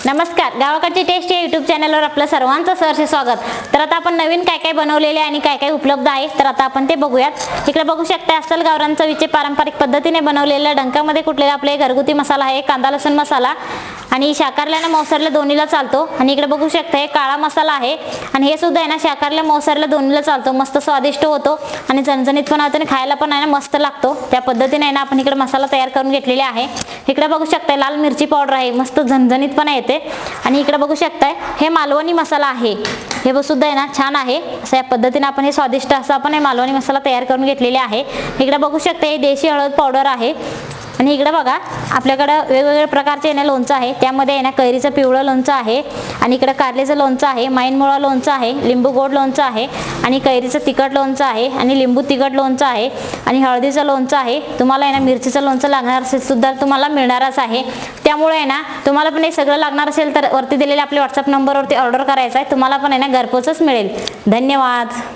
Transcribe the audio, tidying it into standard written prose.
नमस्कार, गावाकडची टेस्ट या यूट्यूब चॅनलवर आपलं सर्वांचं सहर्ष स्वागत। तर आता आपण नवीन काय काय बनवलेले आणि काय काय उपलब्ध आहे तर आता आपण ते बघूयात। इकडे बघू शकता अस्सल गावरान चवीचे पारंपरिक पद्धतीने बनवलेला डंकामध्ये कुटलेला आपले घरगुती मसाला आहे, कांदा लसूण मसाला आणि शाकारल्याने मौसरला दोन्हीला चालतो। आणि इकडे बघू शकता हे काळा मसाला आहे आणि हे सुद्धा आहे ना शाकारल्या मौसरला दोन्हीला चालतो। मस्त स्वादिष्ट होतो आणि झणझणीत पण होतो आणि खायला पण आहे ना मस्त लागतो। त्या पद्धतीने आहे ना आपण इकडे मसाला तयार करून घेतलेला आहे। इकडे बघू शकता लाल मिरची पावडर आहे, मस्त झणझणीत पण येते। आणि इकडे बघू शकता हे मालवणी मसाला आहे, हे सुद्धा आहे ना छान आहे। अशा पद्धतीने आपण हे स्वादिष्ट असं आपण हे मालवणी मसाला तयार करून घेतलेले आहे। इकडे बघू शकता हे देशी हळद पावडर आहे आणि इकडे बघा आपल्याकडे वेगवेगळ्या प्रकारचे आहे लोणचं आहे, त्यामध्ये आहे ना कैरीचं पिवळं लोणचं आहे आणि इकडे कारल्याचं लोणचं आहे, माईनमुळा लोणचं आहे, लिंबू गोड लोणचं आहे आणि कैरीचं तिखट लोणचं आहे आणि लिंबू तिखट लोणचं आहे आणि हळदीचं लोणचं आहे। तुम्हाला आहे ना मिरचीचं लोणचं लागणार असेल सुद्धा तुम्हाला मिळणारच आहे। त्यामुळे आहे ना तुम्हाला पण हे सगळं लागणार असेल तर वरती दिलेल्या आपल्या WhatsApp नंबरवरती ऑर्डर करायचा आहे, तुम्हाला पण आहे ना घरपोचच मिळेल। धन्यवाद।